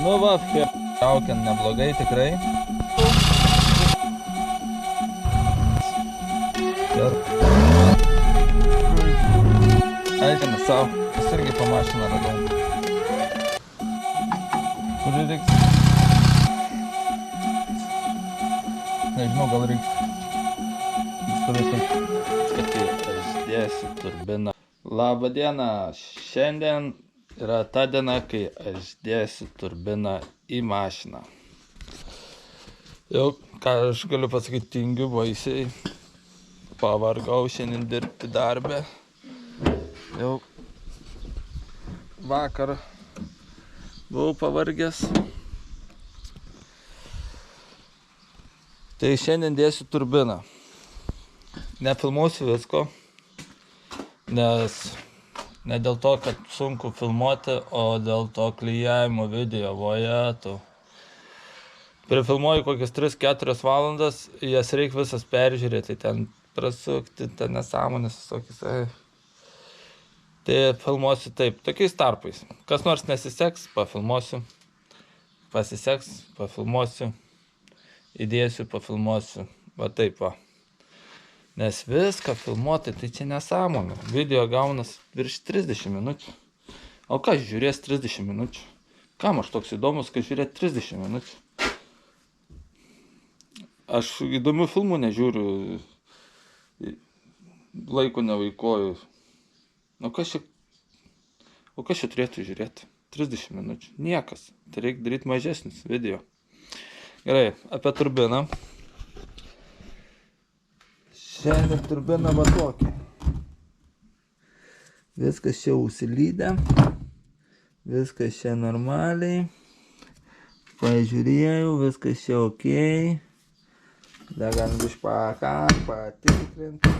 Nu va, traukiant neblogai tikrai. Ir eikime savo, aš irgi po mašiną radau. Kuri reiks? Nežinau, gal reiks. Kad aš dėsiu turbiną. Labą dieną, šiandien yra ta diena, kai aš dėsiu turbiną į mašiną. Jau, ką aš galiu pasakyti, tingiu baisiai. Pavargau šiandien dirbti darbę. Jau vakar buvau pavargęs. Tai šiandien dėsiu turbiną. Nefilmuosiu visko, nes ne dėl to, kad sunku filmuoti, o dėl to klijavimo video. Vojetų. Prifilmuoju kokias 3-4 valandas, jas reikia visas peržiūrėti, ten prasukti, ten nesąmonės visokius. Tai filmuosiu taip, tokiais tarpais. Kas nors nesiseks, pafilmuosiu. Pasiseks, pafilmuosiu. Įdėsiu, pafilmuosiu. Va taip va. Nes viską filmuoti, tai čia nesąmonė. Video gaunas virš 30 minučių. O kas žiūrės 30 minučių? Kam aš toks įdomus, kad žiūrėt 30 minučių? Aš įdomių filmų nežiūriu. Laiko nevaikoju. O kas čia turėtų žiūrėti? 30 minučių. Niekas. Tai reikia daryti mažesnis video. Gerai, apie turbiną. Šiandien turbina va tokia. Viskas čia užsilydę. Viskas čia normaliai. Pažiūrėjau, viskas čia ok. Dar galim patikrinti.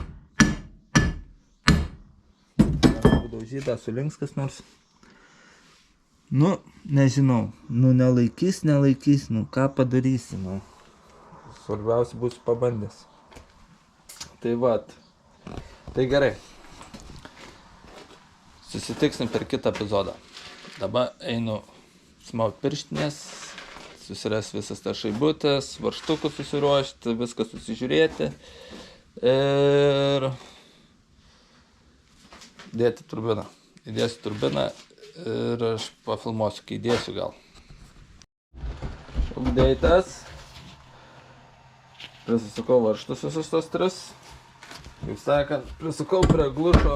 Daužyta sulinks kas nors. Nu, nežinau. Nu, nelaikys. Nu, ką padarysi, nu. Svarbiausia bus pabandęs. Tai vat. Tai gerai. Susitiksim per kitą epizodą. Dabar einu smaut pirštinės, susiras visas tas šaibutės, varžtukus susiruošti, viską susižiūrėti ir dėti turbiną. Įdėsiu turbiną ir aš pafilmuosiu, kai įdėsiu gal. Update'as. Prisisukau varžtus visus tos 3. Kaip sakant, prisukau prie glušo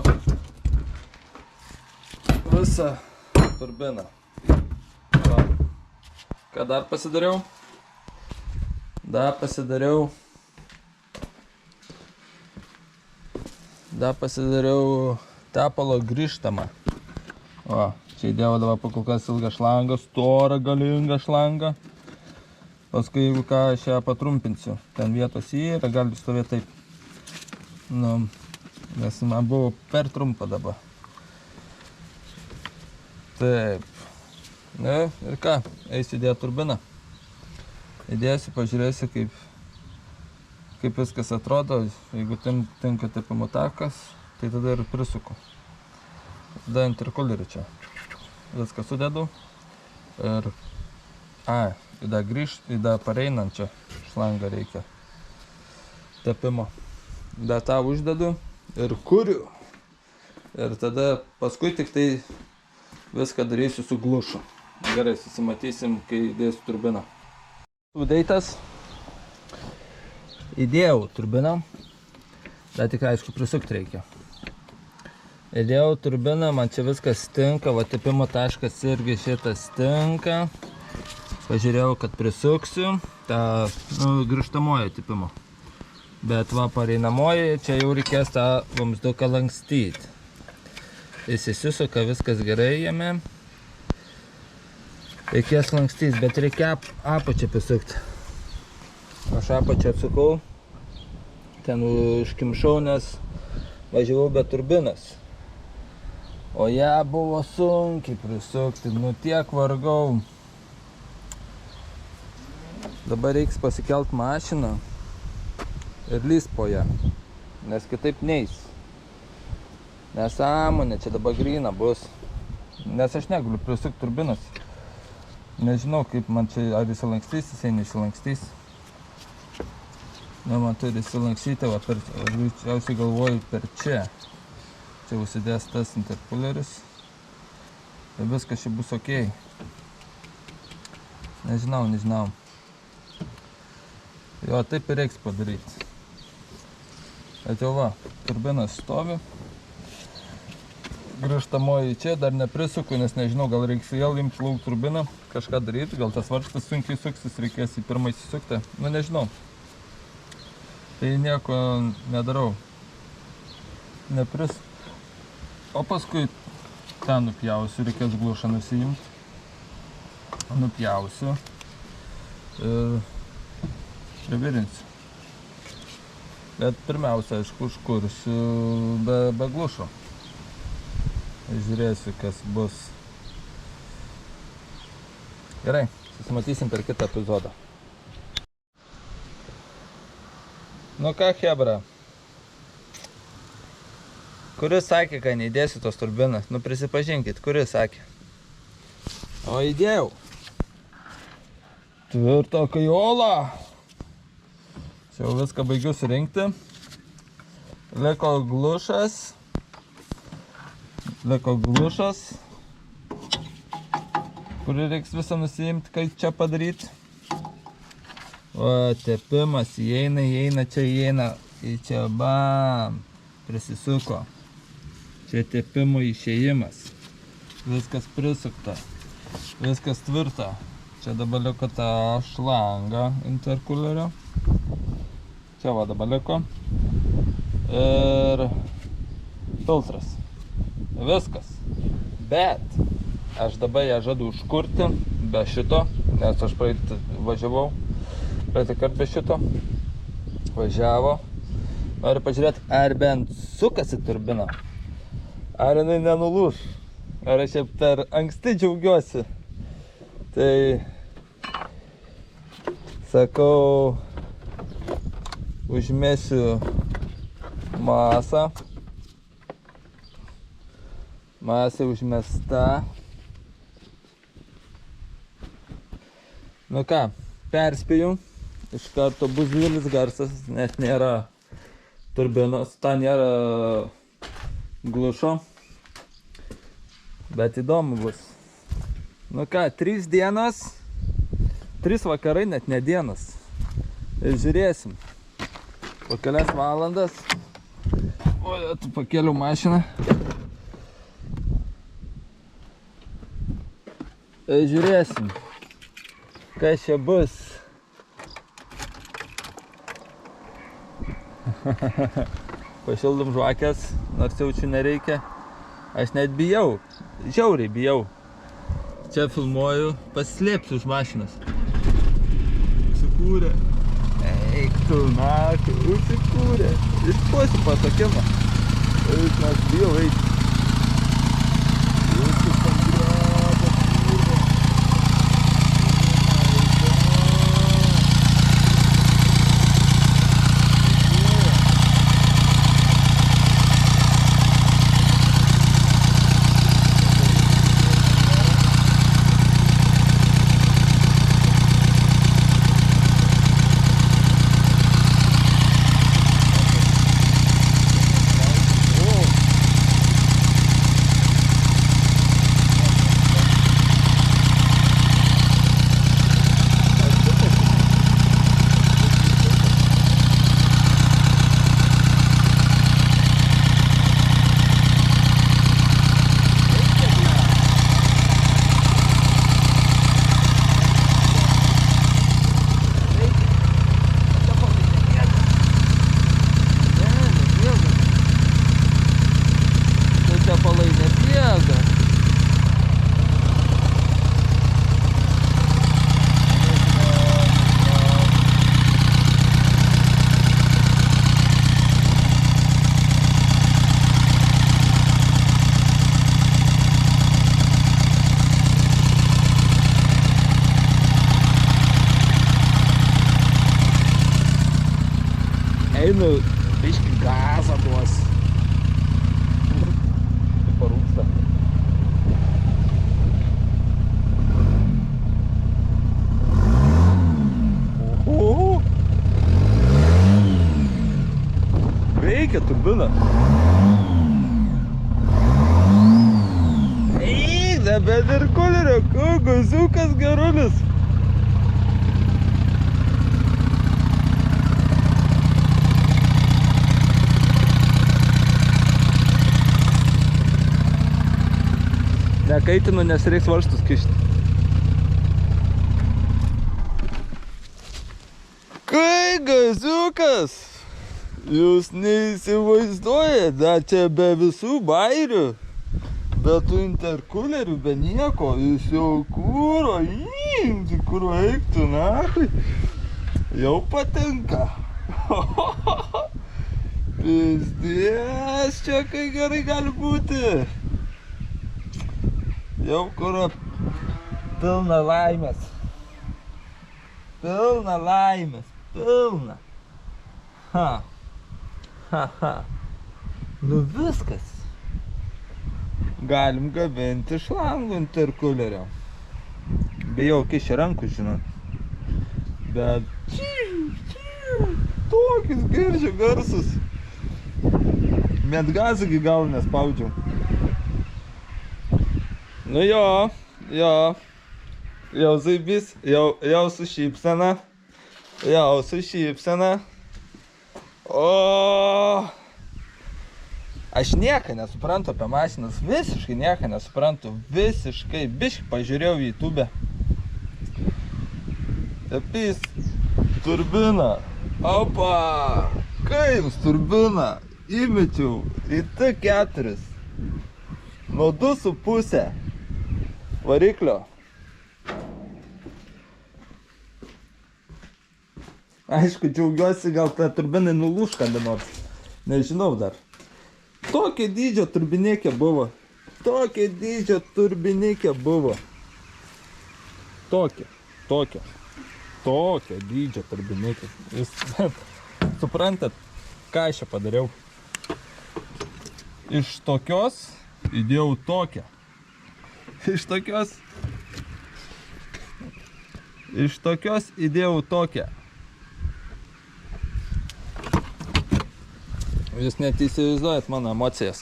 visą turbiną. Va. Ką dar pasidariau? Dar pasidariau tepalo grįžtamą. O, čia įdėjau dabar pakolkas ilgą šlangą, storą, galingą šlangą. Paskui, jeigu ką, aš ją patrumpinsiu. Ten vietos yra, gali stovėti taip. Nu, nes man buvo per trumpa dabar. Taip. Ne, ir ką, eisiu įdėti turbiną. Įdėsiu, pažiūrėsiu, kaip viskas atrodo. Jeigu tinka tepimo takas, tai tada ir prisuku. Tada interkulerį čia. Viską sudedu. Ir... Įda pareinančią šlangą reikia. Tepimo. Da tą uždedu ir kuriu. Ir tada paskui tik tai viską darysiu su glušu. Gerai, susimatysim, kai įdėsiu turbiną. Update'as. Įdėjau turbiną. Bet tik aišku prisukti reikia. Įdėjau turbiną, man čia viskas tinka. Va tepimo taškas irgi šitas tinka. Pažiūrėjau, kad prisuksiu tą grįžtamojo tepimo. Bet va pareinamoji, čia jau reikės tą vamzduką lankstyti. Jis įsisuka, viskas gerai jame. Reikės lankstyti, bet reikia apačią prisukti. Aš apačią atsukau. Ten užkimšau, nes važiavau be turbinos. O ją buvo sunkiai prisukti, nu tiek vargau. Dabar reiks pasikelt mašiną ir lįst po ją, nes kitaip neis. Nesąmonė, čia dabar gryna bus. Nes aš negaliu prisukti turbinos. Nežinau, kaip man čia, ar įsilankstys, jisai neišsilankstys. Na, man turi įsilankstyti, va, greičiausiai galvoju per čia. Čia užsidės tas interkuleris. Ir viskas čia bus ok. Nežinau. Jo, taip ir reiks padaryti. Bet jau va, turbinas stovi. Grįžtamoji čia, dar neprisuku, nes nežinau, gal reiks vėl imti lauk turbiną, kažką daryti, gal tas varžtas sunkiai suksis, reikės į pirmą įsisukti. Nu, nežinau. Tai nieko nedarau. O paskui ten nupjausiu, reikės glušą nusiimti. Nupjausiu ir privirinsiu. Bet pirmiausia, aišku, užkursiu be glušo. Žiūrėsiu, kas bus. Gerai, susimatysim per kitą epizodą. Nu ką, chebra? Kuris sakė, kad neįdėsiu tos turbinas? Nu prisipažinkit, kuris sakė? O įdėjau. Tvirto kajola. Čia jau viską baigiu surinkti. Liko glušas, kurį reiks visą nusiimti, kaip čia padaryti. O, tepimas įeina, čia bam, prisisuko. Čia tepimo išėjimas. Viskas prisukta, viskas tvirta. Čia dabar liko ta šlanga interkulerio. Čia va dabar liko. Ir filtras. Viskas. Bet aš dabar ją žadu užkurti be šito, nes aš važiavau praeitą kartą be šito. Važiavo. Noriu pažiūrėti, ar bent sukasi turbina. Ar jinai nenulūš. Ar aš per anksti džiaugiuosi. Tai sakau, užmesiu masą. Masė užmesta. Nu ką, perspėju. Iš karto bus didelis garsas, nes nėra turbinos, ten nėra glušo. Bet įdomu bus. Nu ką, 3 dienos, 3 vakarai, net ne dienos. Ir žiūrėsim. Po kelias valandas. O, tu pakėliau mašiną. Žiūrėsim, kas čia bus. Pašildom žvakės, nors jaučiu nereikia. Aš net bijau, žiauriai bijau. Čia filmuoju, pasislėpsiu už mašinas. Užsikūrė. Eik tu, naku, užsikūrė. Išpuosiu patokimą. Aš bijau eiti. einu, biškį gazą duos. Parūksta. veikia turbina. Ei, nebent ir kulerio, guziukas gerulis. Nekaitinu, nes reiks varžtus kišti. Kai gaziukas, jūs neįsivaizduojate, dar čia be visų bairių, be tų interkulerių, be nieko, jūs jau kūro, kūro eiktų, nahui, jau patinka. Pizdės, čia kai gerai gali būti. Jau kūro pilna laimės. Pilna laimės. Pilna. Ha. Nu viskas. Galim gabinti šlangų interkulerio. Bijau kišę rankų, žinot. Bet tokius girdžiu garsus. Net gazą gal nespaudžiau. Nu jo, jau zaibys, jau su šypsena, o aš nieko nesuprantu apie mašinas, visiškai nieko nesuprantu, biškai pažiūrėjau į YouTube. Apys, turbina, opa, kaip turbina, įmečiau į T4, nuo 2,5 variklio. Aišku, džiaugiuosi, gal ta turbinai nulūš kada nors. Nežinau dar. Tokio dydžio turbinėkė buvo. Tokia dydžio dydžio turbinėkė. Jūs suprantat, ką aš čia padariau. Iš tokios įdėjau tokią. Iš tokios įdėjau tokią. Jūs net įsivaizduojat mano emocijas.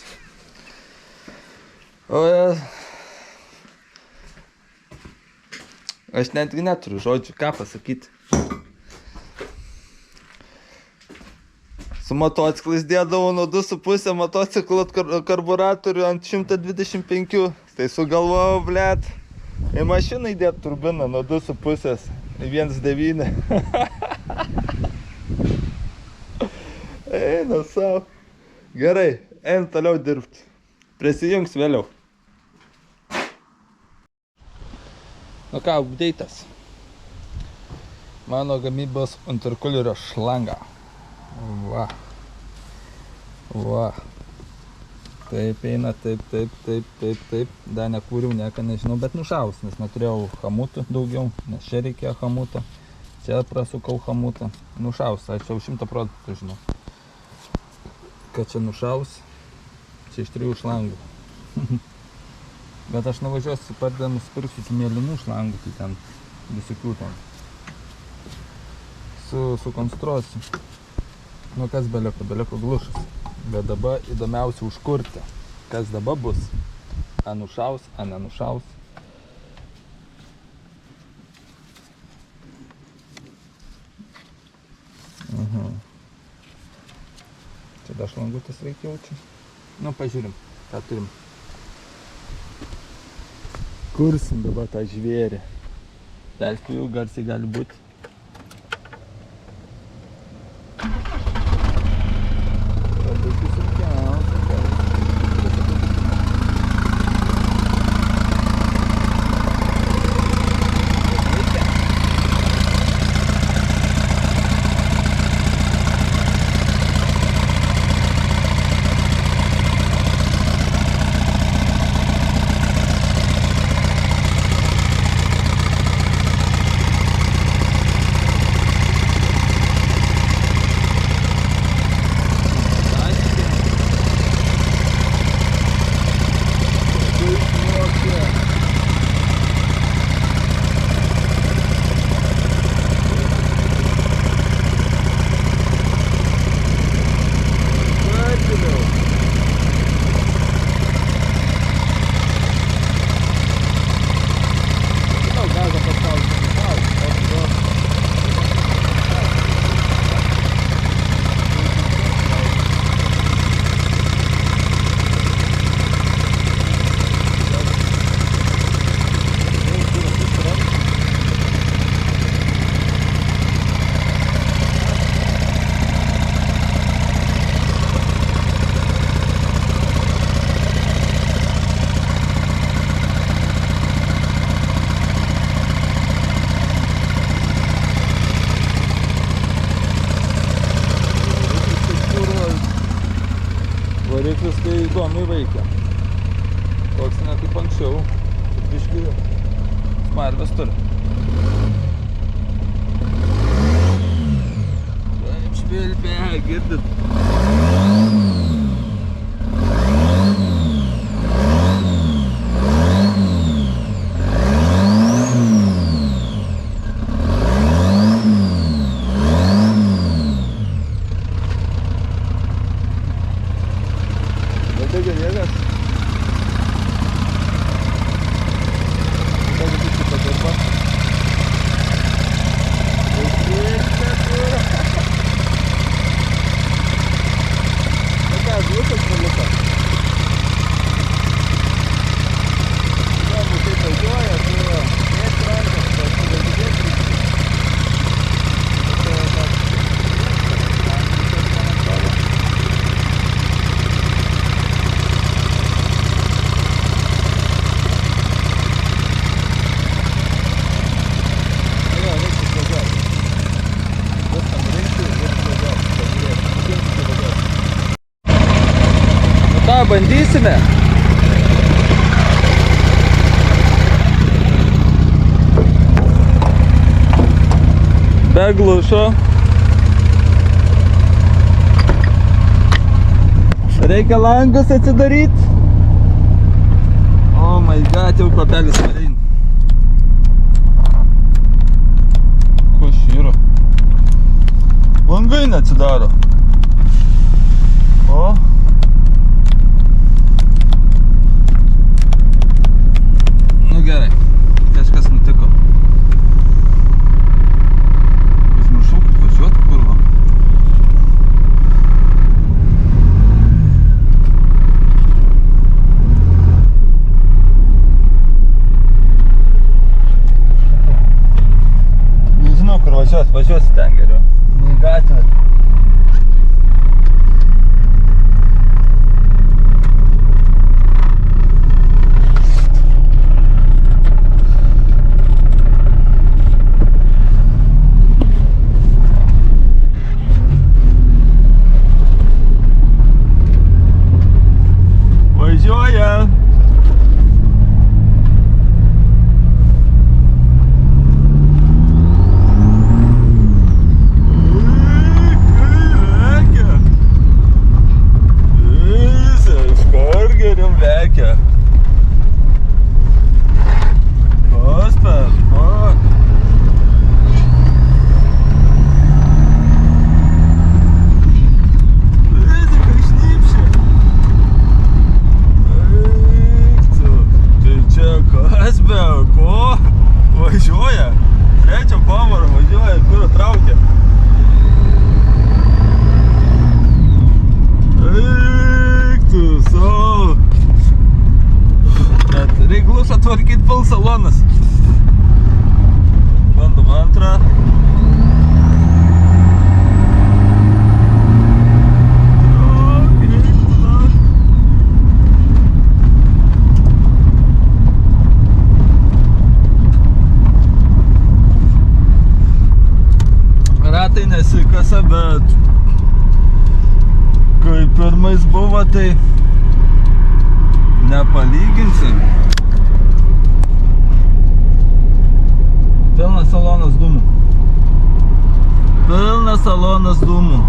Aš netgi neturiu žodžių, ką pasakyti. Su motociklais dėdavau nuo 2,5 motociklo karburatorių ant 125. Tai sugalvojau, blet, į mašiną įdėt turbiną nuo 2,5 į 1,9. Eina savo. Gerai, einam toliau dirbti. Prisijungs vėliau. Nu ką, updeitas. Mano gamybos interkulerio šlanga. Va. Taip eina, taip. Dar nekūriau, nieko nežinau, bet nušaus, nes neturėjau hamutų daugiau, nes čia reikėjo hamuto. Čia prasukau hamutą. Nušaus, aš jau 100% žinau. Kad čia nušaus, čia iš 3 šlangų. Bet aš nuvažiuosiu, nusipirksiu mėlynų šlangų, tai ten visokių ten. Sukonstruosiu. Nu kas beliko glušas. Bet dabar įdomiausia užkurti. Kas dabar bus? A nušaus, a nenušaus. Čia dar šlangutis reikia jau čia. Nu, pažiūrim, ką turim. Kursim dabar tą žvėrį. Perspėjau, garsiai gali būti. įdomiai veikia. Toks ne kaip anksčiau. Biškį smarvės turi. Taip švilpia, girdit? Bandysime. Be glušo. Reikia langus atsidaryti. Oh my god, jau kvapelis varein. Ko šyro? Langai neatsidaro. O. Gerai, kažkas nutiko. Užmiršau važiuoti kurva. Nežinau kur važiuosi ten geriau. Į gatvę. Važiuoja, trečio pavaro važiuoja, kur traukia. Eik tu savo. Bet reiklus atvarkyti salonas. Bandom antrą. Tai nesikasa, bet kai pirmais buvo, tai nepalyginsim. Pilnas salonas dūmų. Pilnas salonas dūmų.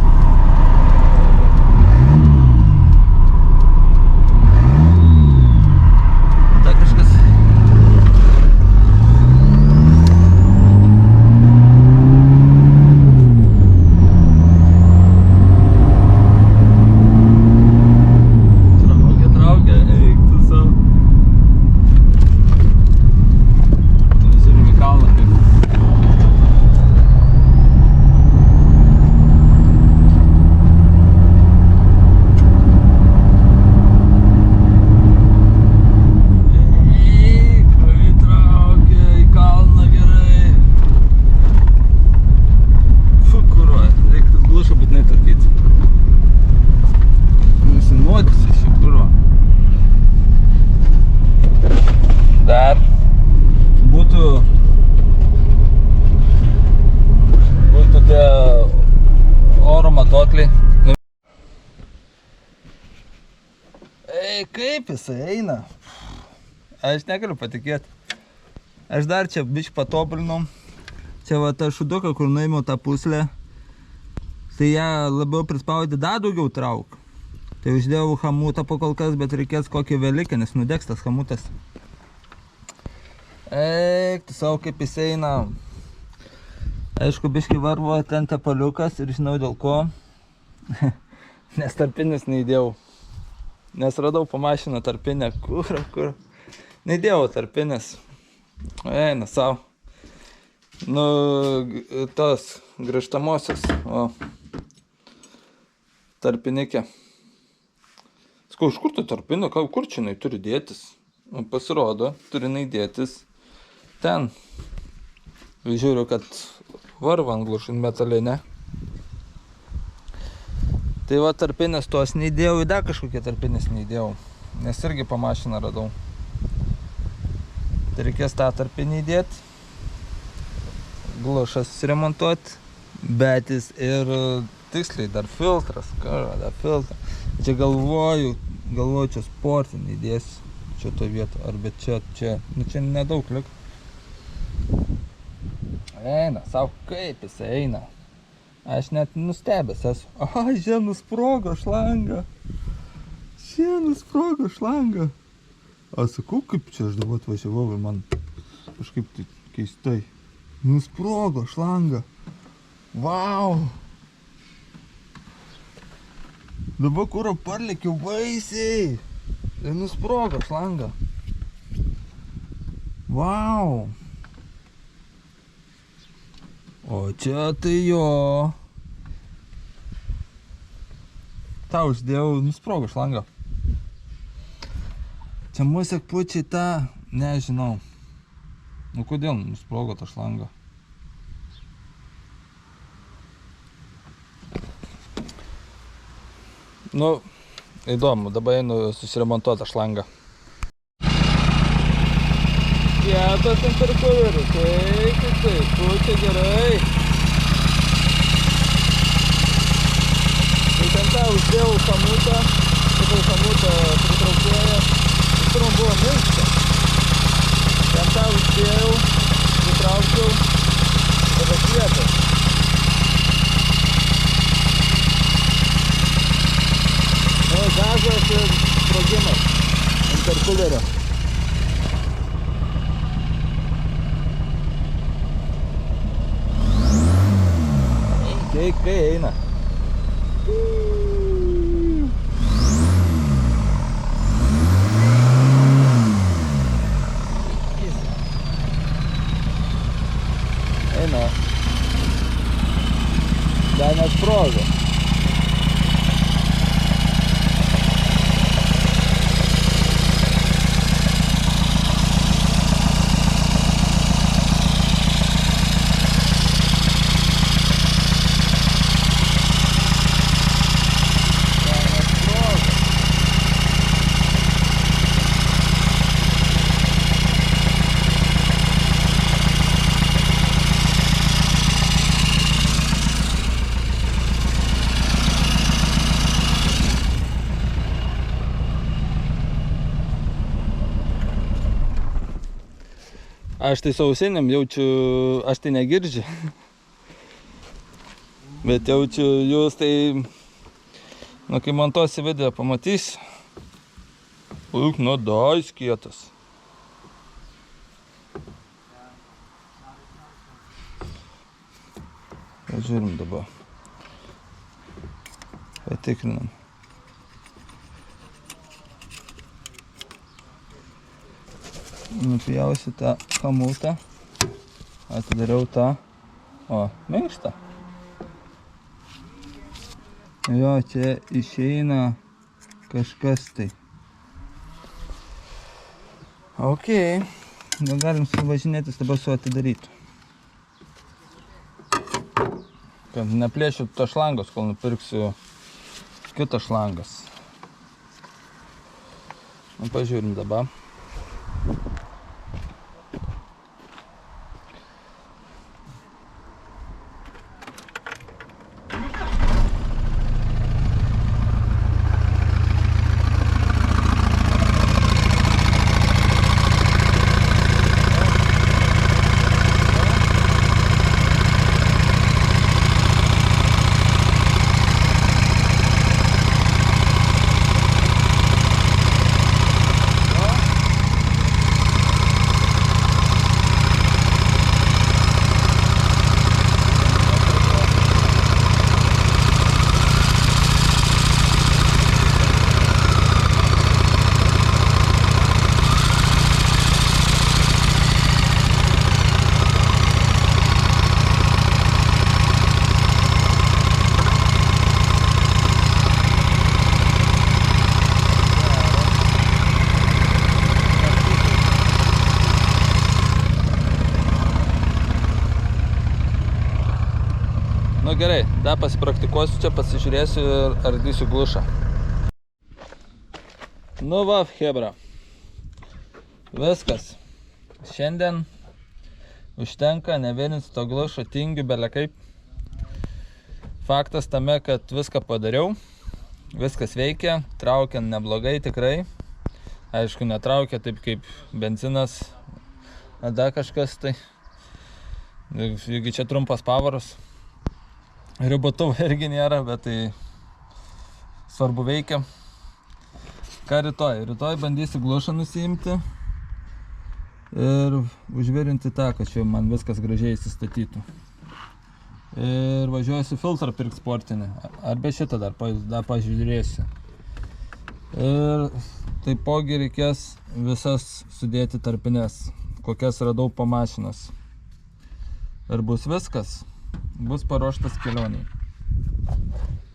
kaip jisai eina. Aš negaliu patikėti. Aš dar čia biškį patobulinom. Čia va ta šuduka, kur nuėmiau tą puslę. Tai ją labiau prispaudė, dar daugiau trauk. Tai uždėjau hamutą po kol kas, bet reikės kokį velikę, nes nudegs tas hamutas. Eik, tu savo kaip jis eina. Aišku, biškį varvo ten tepaliukas ir žinau dėl ko. Nes tarpinis neįdėjau. Nes radau po mašiną tarpinę. Kur? Neįdėjau tarpinis. Eina savo. Nu, tos grįžtamosios. O. Tarpinikė. Sakau, iš kur tu tarpinė? Kur čia jinai turi dėtis? Pasirodo, turi jinai dėtis ten. Žiūriu, kad varva ant glušin metalinė. Tai va tarpinės tos neįdėjau, į dar kažkokie tarpinės neįdėjau. Nes irgi po mašiną radau. Tai reikės tą tarpinį įdėti. Glušas remontuoti. Bet jis ir tiksliai dar filtras. Dar filtras. Čia galvoju čia sportinį įdėsiu. Čia to vietą. Arba čia. Nu čia nedaug lik. Eina, savo kaip jis eina. Aš net nustebęs esu. Aha, čia nusprogo šlanga. A, sakau, kaip čia aš dabar atvažiavau ir man kažkaip tai keistai. Nusprogo šlanga. Vau. Dabar kuro parlėkiau baisiai. Ir nusprogo šlanga. Vau. O čia tai jo. Tau uždėjau, nusprogo šlanga. Čia musik pučiai tą, nežinau. Nu kodėl nusprogo tą šlangą? Nu, įdomu, dabar einu susiremontuotą šlangą. Kietas interkulierius, taip, pučia gerai. Tai ten tą uždėjau hamutą, pritraukėją, ir buvo minkšta. Ten tą uždėjau, pritraukiau, tada kietas. Nu, gazas ir sprogimas interkulerio. Kai eina. Eina. Dar nesprogo. Aš tai su ausinėm jaučiu, aš tai negirdžiu. Bet jaučiu jūs tai, nu kai montuosi video pamatys. Uk, nu dais kietas. Žiūrim dabar. Patikrinam. Nupjausiu tą hamutą, atidariau tą, o, minkštą. Jo, čia išeina kažkas tai. Ok, gal galim suvažinėtis dabar su atidarytu. Kad neplėšiu to šlangos, kol nupirksiu kitą šlangas. Nu, pažiūrim dabar. Nu gerai, dar pasipraktikuosiu čia, pasižiūrėsiu ir ardysiu glušą. Nu va, hebra. Viskas. Šiandien užtenka, nevirinsiu to glušo, tingiu belekaip. Faktas tame, kad viską padariau. Viskas veikia, traukia neblogai tikrai. Aišku, netraukia taip kaip benzinas, dar kažkas tai. Jeigu čia trumpas pavaras. Ribotuvų irgi nėra, bet tai svarbu veikia. Ką rytoj? Rytoj bandysiu glušą nusiimti ir užvirinti tą, kad čia man viskas gražiai įsistatytų. Ir važiuosiu filtrą pirkti sportinį. Arba šitą dar pažiūrėsiu. Ir taipogi reikės visas sudėti tarpines, kokias radau po mašinos. Ir bus viskas. Bus paruoštas kelioniai.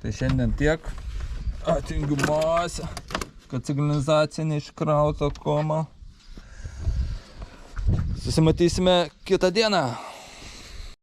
Tai šiandien tiek. Atingiu masę, kad signalizacija neiškrauta koma. Susimatysime kitą dieną.